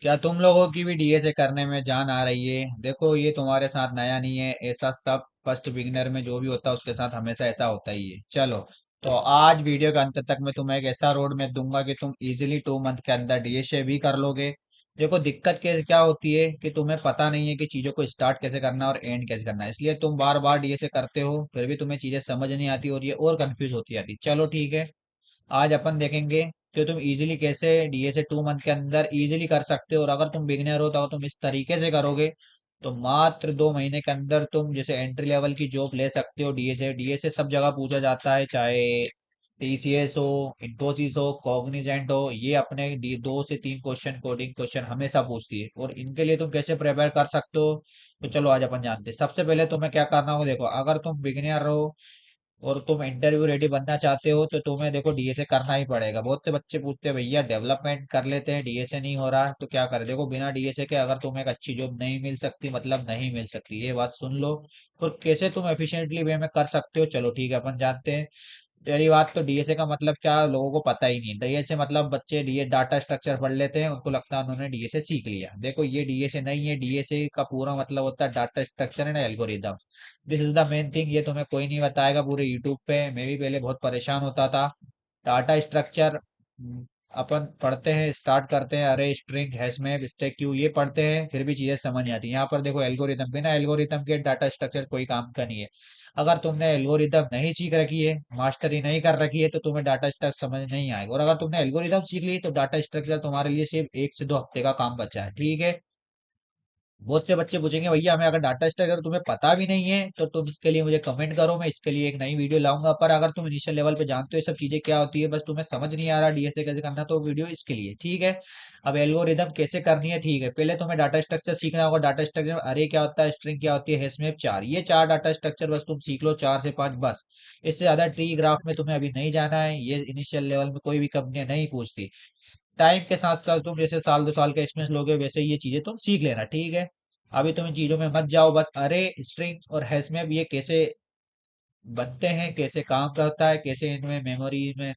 क्या तुम लोगों की भी डीएसए करने में जान आ रही है? देखो, ये तुम्हारे साथ नया नहीं है, ऐसा सब फर्स्ट बिगिनर में जो भी होता है उसके साथ हमेशा ऐसा होता ही है। चलो, तो आज वीडियो के अंत तक मैं तुम्हें एक ऐसा रोड मैप दूंगा कि तुम इजीली 2 मंथ के अंदर डीएसए भी कर लोगे। देखो, दिक्कत क्या होती है कि तुम्हें पता नहीं है कि चीजों को स्टार्ट कैसे करना है और एंड कैसे करना है, इसलिए तुम बार बार डीएसए करते हो, फिर भी तुम्हें चीजें समझ नहीं आती और ये और कंफ्यूज होती जाती। चलो ठीक है, आज अपन देखेंगे कि तुम इजीली कैसे डीएसए 2 मंथ के अंदर इजीली कर सकते हो। और अगर तुम बिगिनर हो तो अगर तुम इस तरीके से करोगे तो मात्र 2 महीने के अंदर तुम जैसे एंट्री लेवल की जॉब ले सकते हो। डीएसए डीएसए सब जगह पूछा जाता है, चाहे टीसीएस हो, इन्फोसिस हो, कॉग्निजेंट हो, ये अपने 2 से 3 क्वेश्चन, कोडिंग क्वेश्चन हमेशा पूछती है। और इनके लिए तुम कैसे प्रिपेयर कर सकते हो, तो चलो आज अपन जानते हैं। सबसे पहले तुम्हें क्या करना होगा, देखो, अगर तुम बिगिनर हो और तुम इंटरव्यू रेडी बनना चाहते हो तो तुम्हें देखो डीएसए करना ही पड़ेगा। बहुत से बच्चे पूछते हैं भैया डेवलपमेंट कर लेते हैं, डीएसए नहीं हो रहा तो क्या करें। देखो, बिना डीएसए के अगर तुम्हें एक अच्छी जॉब नहीं मिल सकती, मतलब नहीं मिल सकती, ये बात सुन लो। और कैसे तुम एफिशिएंटली वे में कर सकते हो, चलो ठीक है, अपन जानते हैं। पहली बात तो डीएसए का मतलब क्या, लोगों को पता ही नहीं। डीएसए मतलब बच्चे डीए डाटा स्ट्रक्चर पढ़ लेते हैं, उनको लगता है उन्होंने डीएसए सीख लिया। देखो, ये डीएसए नहीं है। डीएसए का पूरा मतलब होता है data structure and algorithm. This is the main thing. ये तुम्हें कोई नहीं बताएगा पूरे यूट्यूब पे। मैं भी पहले बहुत परेशान होता था। डाटा स्ट्रक्चर अपन पढ़ते हैं, स्टार्ट करते हैं, अरे string hash map stack queue, ये पढ़ते हैं, फिर भी चीजें समझ नहीं आती। यहाँ पर देखो, एल्गोरिदम, बिना एल्गोरिदम के डाटा स्ट्रक्चर कोई काम का नहीं है। अगर तुमने एल्गोरिदम नहीं सीख रखी है, मास्टरी नहीं कर रखी है, तो तुम्हें डाटा स्ट्रक्चर समझ नहीं आएगा। और अगर तुमने एल्गोरिदम सीख ली तो डाटा स्ट्रक्चर तुम्हारे लिए सिर्फ 1 से 2 हफ्ते का काम बचा है, ठीक है। बहुत से बच्चे पूछेंगे भैया हमें अगर डाटा स्ट्रक्चर तुम्हें पता भी नहीं है तो तुम इसके लिए मुझे कमेंट करो, मैं इसके लिए एक नई वीडियो लाऊंगा। पर अगर तुम इनिशियल लेवल पे जानते हो ये सब चीजें क्या होती है, बस तुम्हें समझ नहीं आ रहा डीएसए कैसे करना, तो वीडियो इसके लिए, ठीक है। अब एल्गोरिदम कैसे करनी है, ठीक है, पहले तुम्हें डाटा स्ट्रक्चर सीखना होगा। डाटा स्ट्रक्चर में अरे क्या होता है, स्ट्रिंग क्या होती है, हैशमैप, चार, ये 4 डाटा स्ट्रक्चर बस तुम सीख लो, 4 से 5 बस। इससे ज्यादा ट्री ग्राफ में तुम्हें अभी नहीं जाना है, ये इनिशियल लेवल में कोई भी कंपनी नहीं पूछती। टाइम के साथ साथ तुम जैसे साल 2 साल का एक्सपीरियंस लोगे वैसे ये चीजें तुम सीख लेना, ठीक है। अभी तुम इन चीजों में मत जाओ, बस अरे स्ट्रिंग और हैश में ये कैसे बनते हैं, कैसे काम करता है, कैसे इनमें मेमोरी में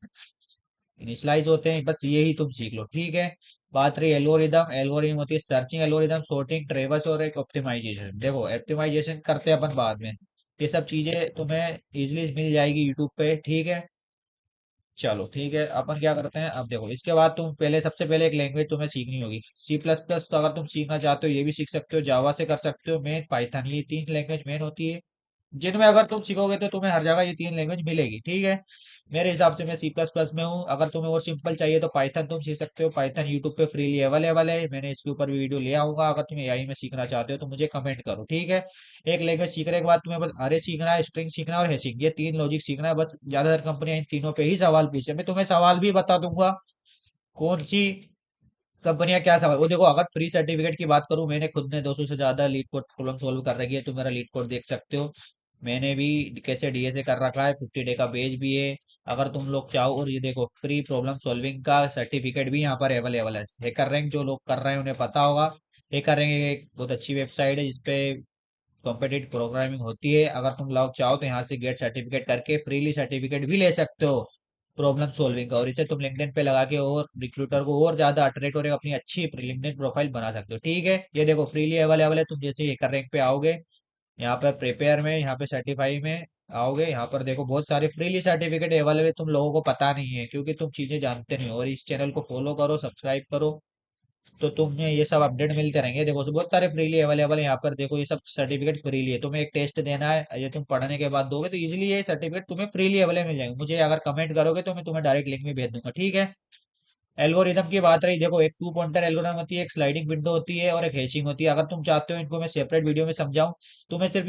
इनिशलाइज होते हैं, बस ये ही तुम सीख लो, ठीक है। बात रही एल्गोरिदम, एल्गोरिदम होती है सर्चिंग एल्गोरिदम, सॉर्टिंग, ट्रेवर्स और एक ऑप्टिमाइजेशन। देखो, ऑप्टिमाइजेशन करते हैं अपन बाद में, ये सब चीजें तुम्हें इजिली मिल जाएगी यूट्यूब पे, ठीक है। चलो ठीक है, अपन क्या करते हैं अब, देखो, इसके बाद तुम पहले, सबसे पहले एक लैंग्वेज तुम्हें सीखनी होगी, सी प्लस प्लस। तो अगर तुम सीखना चाहते हो ये भी सीख सकते हो, जावा से कर सकते हो, मेन पाइथन, ये 3 लैंग्वेज मेन होती है जिनमें अगर तुम सीखोगे तो तुम्हें हर जगह ये 3 लैंग्वेज मिलेगी, ठीक है। मेरे हिसाब से मैं सी प्लस प्लस में हूँ। अगर तुम्हें और सिंपल चाहिए तो पाइथन तुम सीख सकते हो, पाइथन यूट्यूब पे फ्रीली अवेलेबल है, मैंने इसके ऊपर भी वीडियो ले आऊंगा। अगर तुम एआई में सीखना चाहते हो तो मुझे कमेंट करो, ठीक है। एक लैंग्वेज सीखने के बाद तुम्हें बस अरे सीखना है, स्ट्रिंग सीखना है और हैशिंग, ये 3 लॉजिक सीखना है बस। ज्यादातर कंपनियां इन तीनों पे ही सवाल पूछे, मैं तुम्हें सवाल भी बता दूंगा कौन सी कंपनियां क्या सवाल। वो देखो, अगर फ्री सर्टिफिकेट की बात करूं, मैंने खुद ने 200 से ज्यादा लीड कोड प्रॉब्लम सोल्व कर रखी है, तो मेरा लीड कोड देख सकते हो। मैंने भी कैसे डीएसए कर रखा है, 50 डे का बेच भी है अगर तुम लोग चाहो। और ये देखो, फ्री प्रॉब्लम सॉल्विंग का सर्टिफिकेट भी यहाँ पर अवेलेबल है। हैकर रैंक जो लोग कर रहे हैं उन्हें पता होगा। हैकर रैंक एक बहुत अच्छी वेबसाइट है जिसपे कॉम्पिटिटिव प्रोग्रामिंग होती है। अगर तुम लोग चाहो तो यहाँ से गेट सर्टिफिकेट करके फ्रीली सर्टिफिकेट भी ले सकते हो प्रॉब्लम सॉल्विंग का, और इसे तुम लिंक्डइन पे लगा के और रिक्रूटर को और ज्यादा अट्रैक्ट और एक अपनी अच्छी लिंक्डइन प्रोफाइल बना सकते हो, ठीक है। ये देखो, फ्रीली अवेलेबल है। तुम जैसे हैकर रैंक पे आओगे, यहाँ पर प्रिपेयर में, यहाँ पे सर्टिफाई में आओगे, यहाँ पर देखो बहुत सारे फ्रीली सर्टिफिकेट अवेलेबल है। तुम लोगों को पता नहीं है क्योंकि तुम चीजें जानते नहीं हो। और इस चैनल को फॉलो करो, सब्सक्राइब करो, तो तुम्हें ये सब अपडेट मिलते रहेंगे। देखो, तो बहुत सारे फ्रीली अवेलेबल है यहाँ पर, देखो ये सब सर्टिफिकेट फ्रीली है। तुम्हें एक टेस्ट देना है, ये तुम पढ़ने के बाद दोगे तो इजीली ये सर्टिफिकेट तुम्हें फ्रीली अवेलेबल मिल जाएंगे। मुझे अगर कमेंट करोगे तो मैं तुम्हें डायरेक्ट लिंक भी भेज दूंगा, ठीक है। एल्गोरिदम की बात रही, देखो, एक 2 पॉइंटर एल्गोरिदम होती है, एक स्लाइडिंग विंडो होती है और एक हैशिंग होती है। अगर तुम चाहते हो इनको मैं सेपरेट वीडियो में समझाऊं, तुम्हें सिर्फ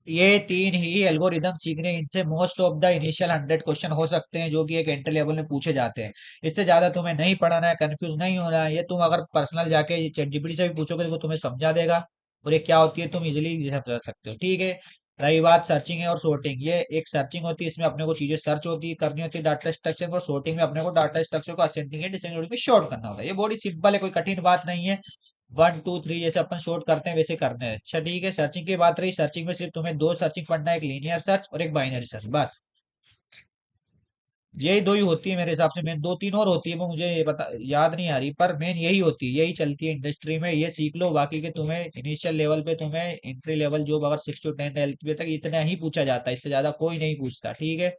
ये तीन ही एल्गोरिदम सीखने, इनसे most of the initial 100 question हो सकते हैं जो कि एक एंट्री लेवल में पूछे जाते हैं। इससे ज्यादा तुम्हें नहीं पढ़ना है, कंफ्यूज नहीं होना है। ये तुम अगर पर्सनल जाके चैट जीपीटी से भी पूछोगे तो वो तुम्हें समझा देगा। और ये क्या होती है तुम इजिली समझ सकते हो, ठीक है। रही बात सर्चिंग है और sorting, ये एक सर्चिंग होती है, इसमें अपने को चीजें सर्च होती है, करनी होती है डाटा स्ट्रक्चर पर। sorting में अपने को डाटा स्ट्रक्चर को असेंडिंग है, डिसेंडिंग में शॉर्ट करना होता है। ये बड़ी सिंपल है, कोई कठिन बात नहीं है। 1 2 3 जैसे अपन शॉर्ट करते हैं वैसे करते हैं, अच्छा ठीक है। सर्चिंग की बात रही, सर्चिंग में सिर्फ तुम्हें 2 सर्चिंग पढ़ना है, एक लीनियर सर्च और एक बाइनरी सर्च, बस। यही दो ही होती है मेरे हिसाब से, मेन दो तीन और होती है, वो मुझे ये पता याद नहीं आ रही, पर मेन यही होती है, यही चलती है इंडस्ट्री में, ये सीख लो। बाकी के तुम्हें इनिशियल लेवल पे, तुम्हें एंट्री लेवल जॉब अगर 6 to 10 LPA तक इतना ही पूछा जाता है, इससे ज्यादा कोई नहीं पूछता, ठीक है।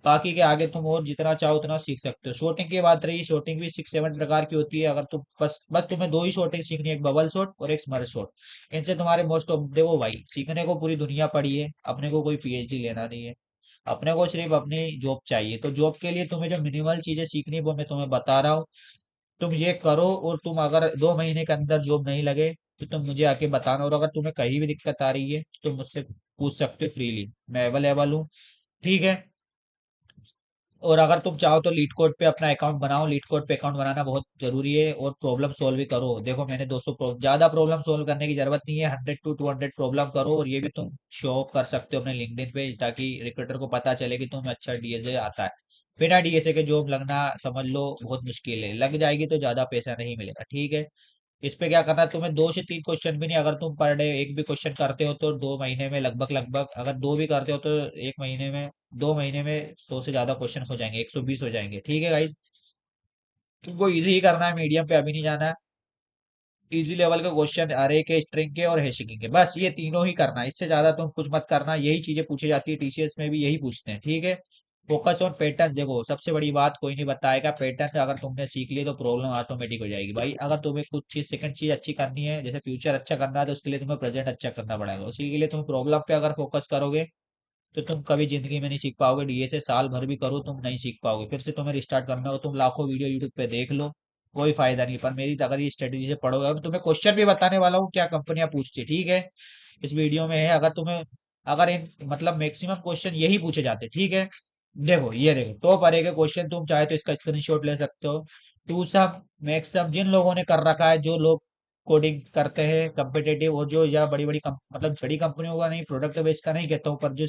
बाकी के आगे तुम और जितना चाहो उतना सीख सकते हो। शॉटिंग की बात रही, शॉटिंग भी 6 7 प्रकार की होती है। अगर तुम बस बस तुम्हें दो ही शॉटिंग सीखनी है, एक बबल शॉट और एक स्मर शॉट। इनसे तुम्हारे मोस्ट ऑफ, देखो भाई सीखने को पूरी दुनिया पड़ी है, अपने को कोई PhD लेना नहीं है, अपने को सिर्फ अपनी जॉब चाहिए। तो जॉब के लिए तुम्हें जो मिनिमल चीजें सीखनी है वो मैं तुम्हें बता रहा हूँ, तुम ये करो। और तुम अगर 2 महीने के अंदर जॉब नहीं लगे तो तुम मुझे आके बताना, और अगर तुम्हें कहीं भी दिक्कत आ रही है तो मुझसे पूछ सकते हो फ्रीली, मैं अवेलेबल हूँ, ठीक है। और अगर तुम चाहो तो लीड कोड पे अपना अकाउंट बनाओ, लीड कोड पे अकाउंट बनाना बहुत जरूरी है। और प्रॉब्लम सॉल्व भी करो, देखो मैंने 200 ज्यादा प्रॉब्लम सॉल्व करने की जरूरत नहीं है, 100 to 200 प्रॉब्लम करो, और ये भी तुम शो ऑफ कर सकते हो अपने लिंक्डइन पे, ताकि रिक्रूटर को पता चले कि तुम्हें अच्छा डीएसए आता है। बिना डीएसए के जॉब लगना समझ लो बहुत मुश्किल है, लग जाएगी तो ज्यादा पैसा नहीं मिलेगा, ठीक है। इस पे क्या करना है, तुम्हें 2 से 3 क्वेश्चन भी नहीं, अगर तुम पर डे एक भी क्वेश्चन करते हो तो 2 महीने में लगभग लगभग, अगर दो भी करते हो तो 1 महीने में, 2 महीने में 100 से ज्यादा क्वेश्चन हो जाएंगे, 120 हो जाएंगे, ठीक है गाइज। तुमको इजी ही करना है, मीडियम पे अभी नहीं जाना है। इजी लेवल के क्वेश्चन अरे के, स्ट्रिंग के और हैशिंग के, बस ये तीनों ही करना है, इससे ज्यादा तुम कुछ मत करना। यही चीजें पूछी जाती है, टीसीएस में भी यही पूछते हैं, ठीक है। फोकस ऑन पैटर्न, देखो सबसे बड़ी बात कोई नहीं बताएगा, पैटर्न अगर तुमने सीख ली तो प्रॉब्लम ऑटोमेटिक हो जाएगी भाई। अगर तुम्हें कुछ चीज, सेकंड चीज अच्छी करनी है, जैसे फ्यूचर अच्छा करना है, तो उसके लिए तुम्हें प्रेजेंट अच्छा करना पड़ेगा। उसी के लिए तुम प्रॉब्लम पे अगर फोकस करोगे तो तुम कभी जिंदगी में नहीं सीख पाओगे, डीएसए साल भर भी करो तुम नहीं सीख पाओगे। फिर से तुम्हें रिस्टार्ट करना हो, तुम लाखों वीडियो यूट्यूब पे देख लो, कोई फायदा नहीं। पर मेरी अगर ये स्ट्रेटेजी से पढ़ोगे, अब तुम्हें क्वेश्चन भी बताने वाला हूँ क्या कंपनियां पूछती है, ठीक है। इस वीडियो में है, अगर तुम्हें, अगर इन मतलब मैक्सिमम क्वेश्चन यही पूछे जाते, ठीक है। देखो ये देखो टॉप अरे के क्वेश्चन, तुम चाहे तो इसका स्क्रीनशॉट ले सकते हो। टू सम, मैक्सम, जिन लोगों ने कर रखा है, जो लोग कोडिंग करते हैं कम्पिटेटिव, और जो या बड़ी बड़ी मतलब बड़ी कंपनियों का नहीं, प्रोडक्ट बेस का नहीं कहता हूँ, पर जो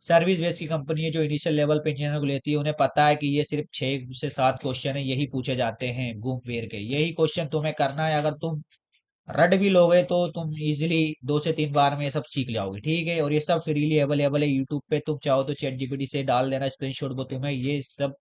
सर्विस बेस की कंपनी है, जो इनिशियल लेवल पे इंजीनियर को लेती है, उन्हें पता है कि ये सिर्फ 6 से 7 क्वेश्चन है, यही पूछे जाते हैं घूम फिर के, यही क्वेश्चन तुम्हें करना है। अगर तुम रट भी लोगे तो तुम इजिली 2 से 3 बार में ये सब सीख जाओगे, ठीक है। और ये सब फ्रीली अवेलेबल है यूट्यूब पे, तुम चाहो तो चैट जीपीटी से डाल देना स्क्रीनशॉट, वो तुम्हें ये सब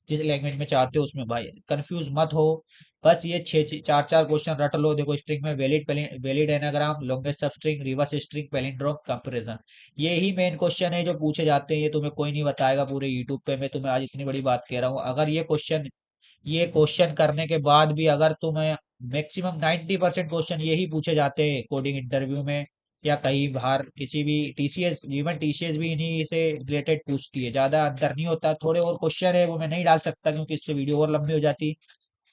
जिस लैंग्वेज में चाहते हो उसमें, भाई कंफ्यूज मत हो। बस ये छः चार चार क्वेश्चन रट लो। देखो स्ट्रिंग में वैलिड, वैलिड एनाग्राम, लॉन्गेस्ट सब string, reverse string, palindrome, comparison, ये ही मेन क्वेश्चन है जो पूछे जाते हैं। ये तुम्हें कोई नहीं बताएगा पूरे यूट्यूब पे, मैं तुम्हें आज इतनी बड़ी बात कह रहा हूँ। अगर ये क्वेश्चन करने के बाद भी अगर तुम्हें मैक्सिमम 90% क्वेश्चन यही पूछे जाते हैं कोडिंग इंटरव्यू में, या कहीं बाहर किसी भी टीसीएस, इवन टीसीएस भी इन्हीं से रिलेटेड पूछती है, ज्यादा अंतर नहीं होता। थोड़े और क्वेश्चन है वो मैं नहीं डाल सकता क्योंकि इससे वीडियो और लंबी हो जाती।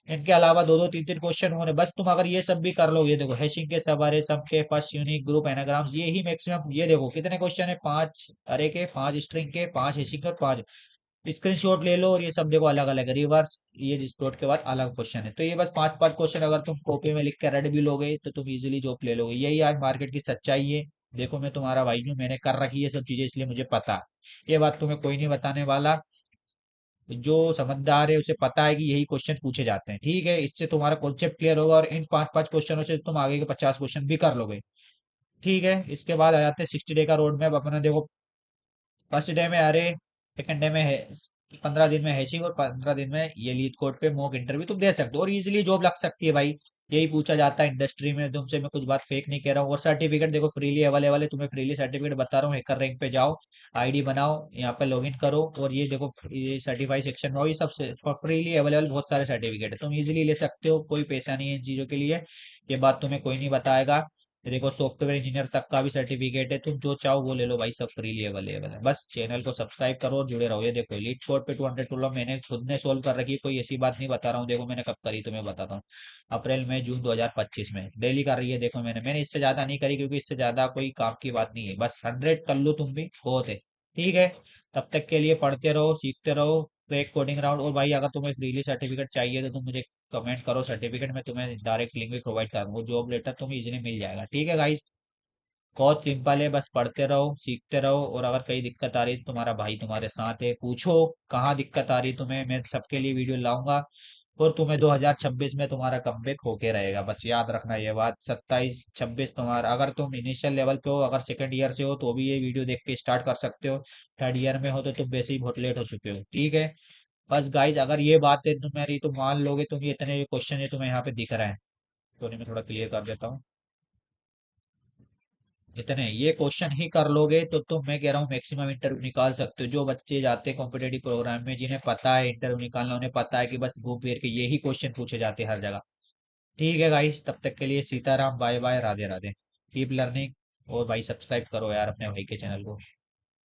इनके अलावा दो दो तीन तीन क्वेश्चन होने, बस तुम अगर ये सब भी कर लोगे, देखो हैशिंग के, सब अरे, सम के, फर्स्ट यूनिक, ग्रुप एनाग्राम्स, ये ही मैक्सिमम। ये देखो कितने क्वेश्चन है, 5 अरे के, 5 स्ट्रिंग के, 5 हैशिंग के और 5, स्क्रीनशॉट ले लो। और ये सब देखो अलग अलग है, रिवर्स, ये रिस्टोर के बाद अलग क्वेश्चन है। तो ये बस 5 5 क्वेश्चन अगर तुम कॉपी में लिख के रट भी लोगे तो तुम इजीली जॉब ले लोगे। यही आज मार्केट की सच्चाई है। देखो मैं तुम्हारा भाई हूँ, मैंने कर रखी है सब चीजें, इसलिए मुझे पता है। ये बात तुम्हें कोई नहीं बताने वाला, जो समझदार है उसे पता है कि यही क्वेश्चन पूछे जाते हैं, ठीक है। इससे तुम्हारा कॉन्सेप्ट क्लियर होगा, और इन 5 5 क्वेश्चनों से तुम आगे के 50 क्वेश्चन भी कर लोगे, ठीक है। इसके बाद आ जाते हैं 60 डे का रोड मैप अपना। देखो फर्स्ट डे में अरे, सेकंड डे में है, 15 दिन में हैशिंग, और 15 दिन में ये लीड कोड पे मॉक इंटरव्यू तुम दे सकते हो, और इजीली जॉब लग सकती है भाई। यही पूछा जाता है इंडस्ट्री में, तुमसे मैं कुछ बात फेक नहीं कह रहा हूँ। और सर्टिफिकेट देखो फ्रीली अवेलेबल है, तुम्हें फ्रीली सर्टिफिकेट बता रहा हूँ। हैकर रैंक पे जाओ, आईडी बनाओ, यहाँ पे लॉगिन करो, और ये देखो ये सर्टिफाई सेक्शन में, और ये सब फ्रीली अवेलेबल बहुत सारे सर्टिफिकेट है, तुम इजीली ले सकते हो, कोई पैसा नहीं है इन चीजों के लिए। ये बात तुम्हें कोई नहीं बताएगा। ये देखो सॉफ्टवेयर इंजीनियर तक का भी सर्टिफिकेट है, तुम जो चाहो वो ले लो भाई, सब फ्रीली अवेलेबल है। बस चैनल को सब्सक्राइब करो और जुड़े रहो। ये देखो लीड कोड पे 200 प्रॉब्लम मैंने खुद ने सोल्व कर रखी है, कोई ऐसी बात नहीं बता रहा हूँ। देखो मैंने कब करी तुम्हें बताता हूँ, अप्रैल मई जून 2025 में डेली कर रही है। देखो मैंने इससे ज्यादा नहीं करी, क्योंकि इससे ज्यादा कोई काम की बात नहीं है, बस 100 कर लो तुम भी बहुत है, ठीक है। तब तक के लिए पढ़ते रहो, सीखते रहो, क्रैक कोडिंग राउंड। और भाई अगर तुम्हें फ्रीली सर्टिफिकेट चाहिए तो तुम मुझे कमेंट करो, सर्टिफिकेट में तुम्हें डायरेक्ट लिंक भी प्रोवाइड करूंगा, जॉब लेटर तुम्हें इजीली मिल जाएगा, ठीक है गाइस। बहुत सिंपल है, बस पढ़ते रहो, सीखते रहो। और अगर कहीं दिक्कत आ रही है तो तुम्हारा भाई तुम्हारे साथ है, पूछो कहाँ दिक्कत आ रही है तुम्हें, मैं सबके लिए वीडियो लाऊंगा। और तुम्हें 2026 में तुम्हारा कमबैक होके रहेगा, बस याद रखना ये बात। 27 26 तुम्हारा, अगर तुम इनिशियल लेवल पे हो, अगर सेकंड ईयर से हो तो भी ये वीडियो देख के स्टार्ट कर सकते हो। थर्ड ईयर में हो तो तुम वैसे ही बहुत लेट हो चुके हो, ठीक है। बस गाइज, अगर ये बात है तुम्हारी तो मान लोगे तुम, ये इतने क्वेश्चन है तुम्हें यहाँ पे दिख रहे हैं, तो नहीं मैं थोड़ा क्लियर कर देता हूँ। इतने ये क्वेश्चन ही कर लोगे तो तुम, मैं कह रहा हूँ, मैक्सिमम इंटरव्यू निकाल सकते हो। जो बच्चे जाते हैं कॉम्पिटेटिव प्रोग्राम में, जिन्हें पता है इंटरव्यू निकालना, उन्हें पता है कि बस घूम फिर के यही क्वेश्चन पूछे जाते हैं हर जगह। ठीक है गाइस, तब तक के लिए Sitaram, bye bye, Radhe Radhe, keep learning. और भाई सब्सक्राइब करो यार अपने भाई के चैनल को।